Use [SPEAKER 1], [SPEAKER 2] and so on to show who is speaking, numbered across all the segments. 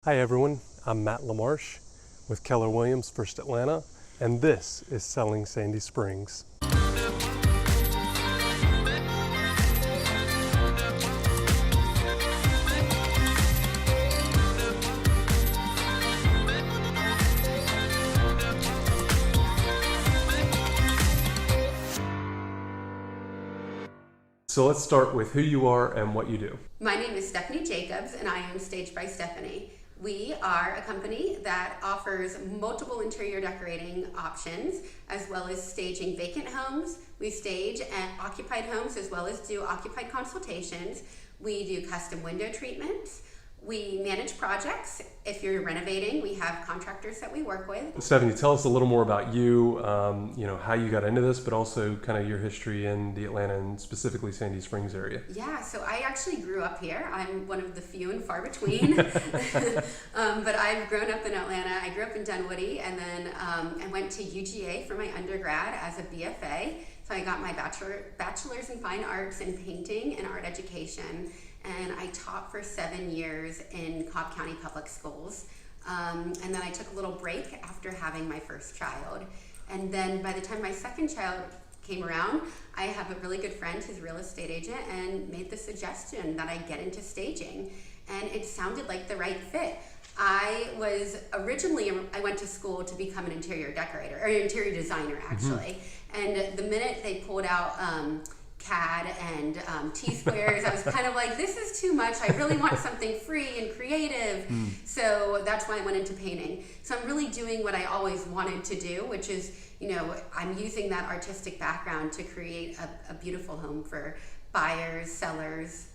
[SPEAKER 1] Hi everyone, I'm Matt LaMarsh with Keller Williams First Atlanta, and this is Selling Sandy Springs. So let's start with who you are and what you do.
[SPEAKER 2] My name is Stephanie Jacobs, and I own Stage by Stephanie. We are a company that offers multiple interior decorating options, as well as staging vacant homes. We stage occupied homes, as well as do occupied consultations. We do custom window treatments. We manage projects. If you're renovating, we have contractors that we work with.
[SPEAKER 1] Stephanie, tell us a little more about you, how you got into this, but also kind of your history in the Atlanta and specifically Sandy Springs area.
[SPEAKER 2] Yeah, so I actually grew up here. I'm one of the few and far between, but I've grown up in Atlanta. I grew up in Dunwoody, and then I went to UGA for my undergrad as a BFA. So I got my bachelor's in fine arts in painting and art education. And I taught for 7 years in Cobb County Public Schools. And then I took a little break after having my first child. And then by the time my second child came around, I have a really good friend who's a real estate agent and made the suggestion that I get into staging. And it sounded like the right fit. I went to school to become an interior decorator, or interior designer actually. And the minute they pulled out CAD and T-squares, I was kind of like, this is too much. I really want something free and creative. So that's why I went into painting. So I'm really doing what I always wanted to do, which is, I'm using that artistic background to create a beautiful home for buyers, sellers,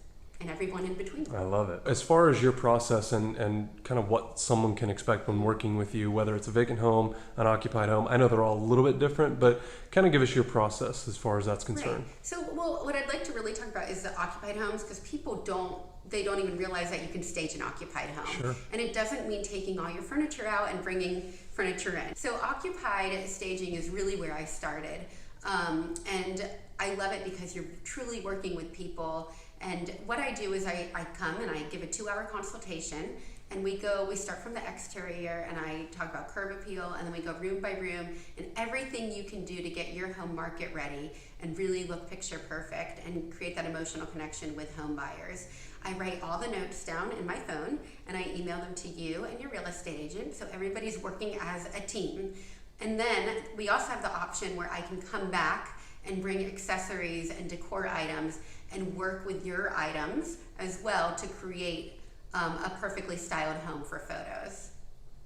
[SPEAKER 2] and everyone in between.
[SPEAKER 1] I love it. As far as your process and kind of what someone can expect when working with you, whether it's a vacant home, an occupied home, I know they're all a little bit different, but kind of give us your process as far as that's concerned.
[SPEAKER 2] Right. So, what I'd like to really talk about is the occupied homes, because people don't even realize that you can stage an occupied home.
[SPEAKER 1] Sure.
[SPEAKER 2] And it doesn't mean taking all your furniture out and bringing furniture in. So occupied staging is really where I started. And I love it because you're truly working with people. And what I do is I come and I give a 2-hour consultation, and we start from the exterior, and I talk about curb appeal, and then we go room by room and everything you can do to get your home market ready and really look picture perfect and create that emotional connection with home buyers. I write all the notes down in my phone and I email them to you and your real estate agent, so everybody's working as a team. And then we also have the option where I can come back and bring accessories and decor items and work with your items as well to create a perfectly styled home for photos.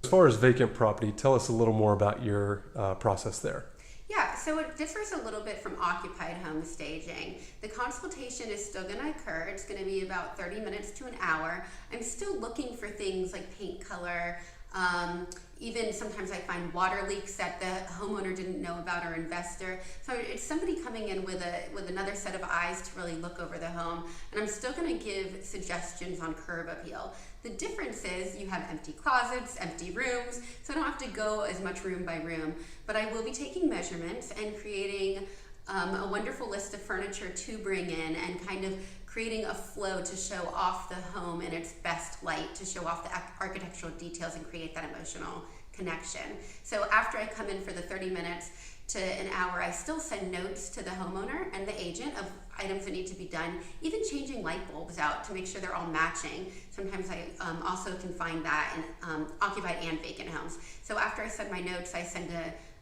[SPEAKER 1] As far as vacant property, tell us a little more about your process there.
[SPEAKER 2] Yeah, so it differs a little bit from occupied home staging. The consultation is still going to occur. It's going to be about 30 minutes to an hour. I'm still looking for things like paint color. Even sometimes I find water leaks that the homeowner didn't know about, or investor. So it's somebody coming in with another set of eyes to really look over the home. And I'm still going to give suggestions on curb appeal. The difference is you have empty closets, empty rooms, so I don't have to go as much room by room. But I will be taking measurements and creating a wonderful list of furniture to bring in, and kind of creating a flow to show off the home in its best light, to show off the architectural details and create that emotional connection. So after I come in for the 30 minutes to an hour, I still send notes to the homeowner and the agent of items that need to be done, even changing light bulbs out to make sure they're all matching. Sometimes I also can find that in occupied and vacant homes. So after I send my notes, I send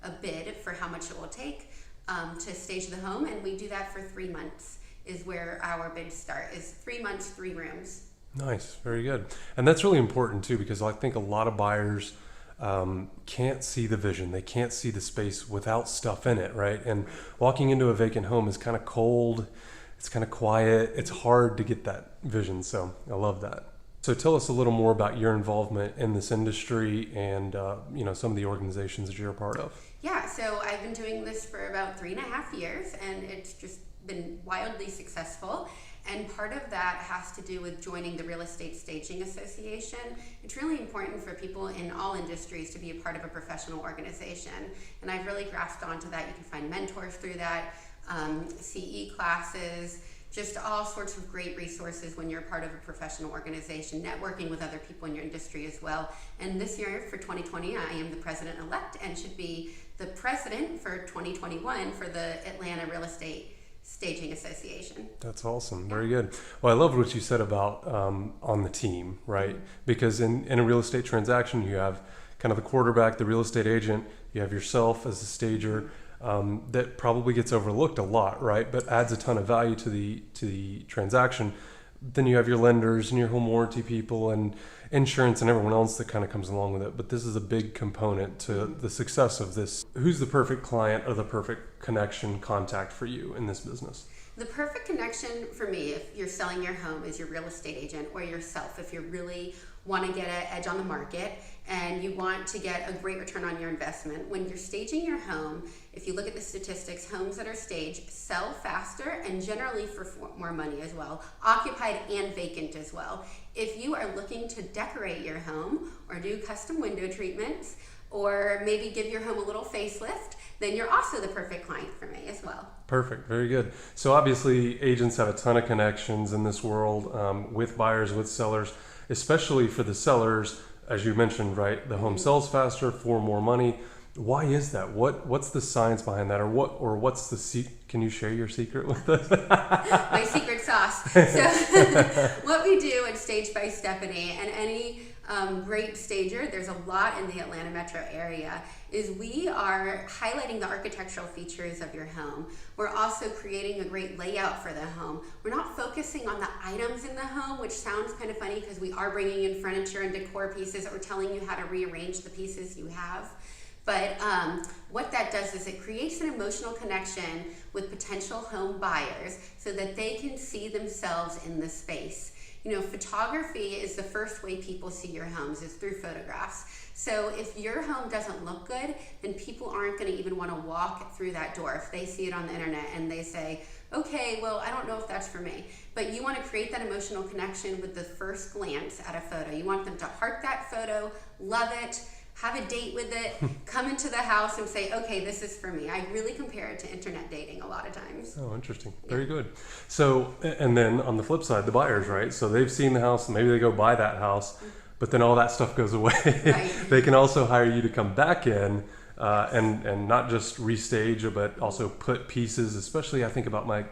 [SPEAKER 2] a bid for how much it will take to stage the home, and we do that for 3 months is where our bids start, is 3 months, 3 rooms.
[SPEAKER 1] Nice, very good. And that's really important too, because I think a lot of buyers can't see the vision. They can't see the space without stuff in it, right? And walking into a vacant home is kind of cold, it's kind of quiet, it's hard to get that vision. So I love that. So tell us a little more about your involvement in this industry and some of the organizations that you're a part of.
[SPEAKER 2] Yeah, so I've been doing this for about 3.5 years, and it's just been wildly successful. And part of that has to do with joining the Real Estate Staging Association. It's really important for people in all industries to be a part of a professional organization. And I've really grasped onto that. You can find mentors through that, CE classes, just all sorts of great resources when you're part of a professional organization, networking with other people in your industry as well. And this year for 2020, I am the president-elect and should be the president for 2021 for the Atlanta Real Estate Staging Association.
[SPEAKER 1] That's awesome. Very good. Well, I loved what you said about on the team, right? Because in a real estate transaction, you have kind of the quarterback, the real estate agent, you have yourself as a stager. That probably gets overlooked a lot, right? But adds a ton of value to the transaction. Then you have your lenders and your home warranty people and insurance and everyone else that kind of comes along with it. But this is a big component to the success of this. Who's the perfect client or the perfect connection contact for you in this business?
[SPEAKER 2] The perfect connection for me, if you're selling your home, is your real estate agent, or yourself if you really want to get an edge on the market and you want to get a great return on your investment. When you're staging your home, if you look at the statistics, homes that are staged sell faster and generally for more money as well, occupied and vacant as well. If you are looking to decorate your home or do custom window treatments or maybe give your home a little facelift, then you're also the perfect client for me as well.
[SPEAKER 1] Perfect. Very good. So obviously agents have a ton of connections in this world with buyers, with sellers, especially for the sellers. As you mentioned, right, the home sells faster for more money. Why is that? What's the science behind that, or what's the can you share your secret with us?
[SPEAKER 2] My secret sauce. So what we do at Stage by Stephanie, and any great stager, there's a lot in the Atlanta metro area, is we are highlighting the architectural features of your home. We're also creating a great layout for the home. We're not focusing on the items in the home, which sounds kind of funny because we are bringing in furniture and decor pieces that we're telling you how to rearrange the pieces you have. But what that does is it creates an emotional connection with potential home buyers so that they can see themselves in the space. You know, photography is the first way people see your homes, is through photographs. So if your home doesn't look good, then people aren't going to even want to walk through that door if they see it on the internet and they say, okay, well, I don't know if that's for me. But you want to create that emotional connection with the first glance at a photo. You want them to heart that photo, love it, have a date with it, come into the house and say, okay, this is for me. I really compare it to internet dating a lot of times.
[SPEAKER 1] Oh, interesting. Very good. So, and then on the flip side, the buyers, right? So they've seen the house and maybe they go buy that house, but then all that stuff goes away.
[SPEAKER 2] Right.
[SPEAKER 1] They can also hire you to come back in and not just restage, but also put pieces, especially I think about my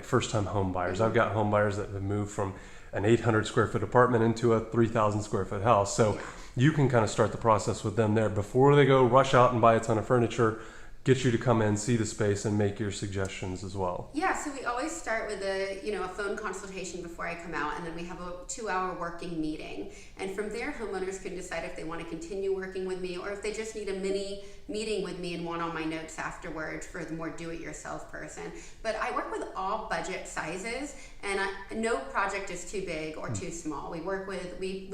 [SPEAKER 1] first time home buyers. I've got home buyers that have moved from an 800 square foot apartment into a 3,000 square foot house. So you can kind of start the process with them there before they go rush out and buy a ton of furniture, get you to come in, see the space, and make your suggestions as well.
[SPEAKER 2] Yeah, so we always start with a phone consultation before I come out, and then we have a 2-hour working meeting. And from there, homeowners can decide if they want to continue working with me or if they just need a mini meeting with me and want all my notes afterwards for the more do-it-yourself person. But I work with all budget sizes, and no project is too big or too small. We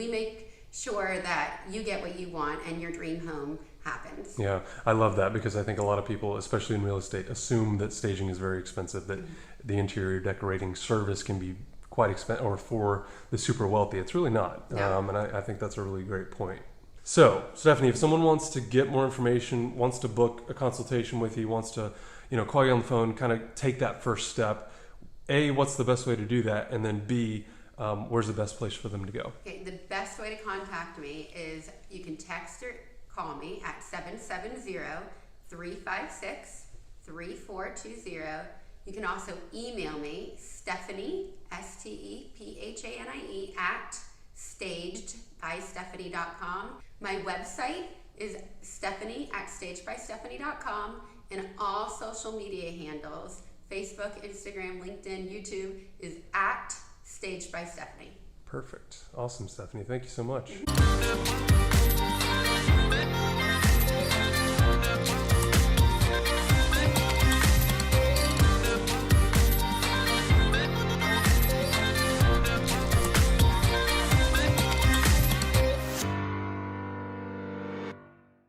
[SPEAKER 2] make sure that you get what you want and your dream home happens.
[SPEAKER 1] Yeah, I love that because I think a lot of people, especially in real estate, assume that staging is very expensive, that the interior decorating service can be quite expensive, or for the super wealthy. It's really not.
[SPEAKER 2] No.
[SPEAKER 1] And I think that's a really great point. So, Stephanie, if someone wants to get more information, wants to book a consultation with you, wants to, call you on the phone, kind of take that first step, A, what's the best way to do that? And then B, where's the best place for them to go?
[SPEAKER 2] Okay, the best way to contact me is you can text or call me at 770-356-3420. You can also email me, Stephanie, STEPHANIE, at stagedbystephanie.com. My website is Stephanie at stagedbystephanie.com, and all social media handles, Facebook, Instagram, LinkedIn, YouTube, is at Staged by Stephanie.
[SPEAKER 1] Perfect. Awesome, Stephanie. Thank you so much.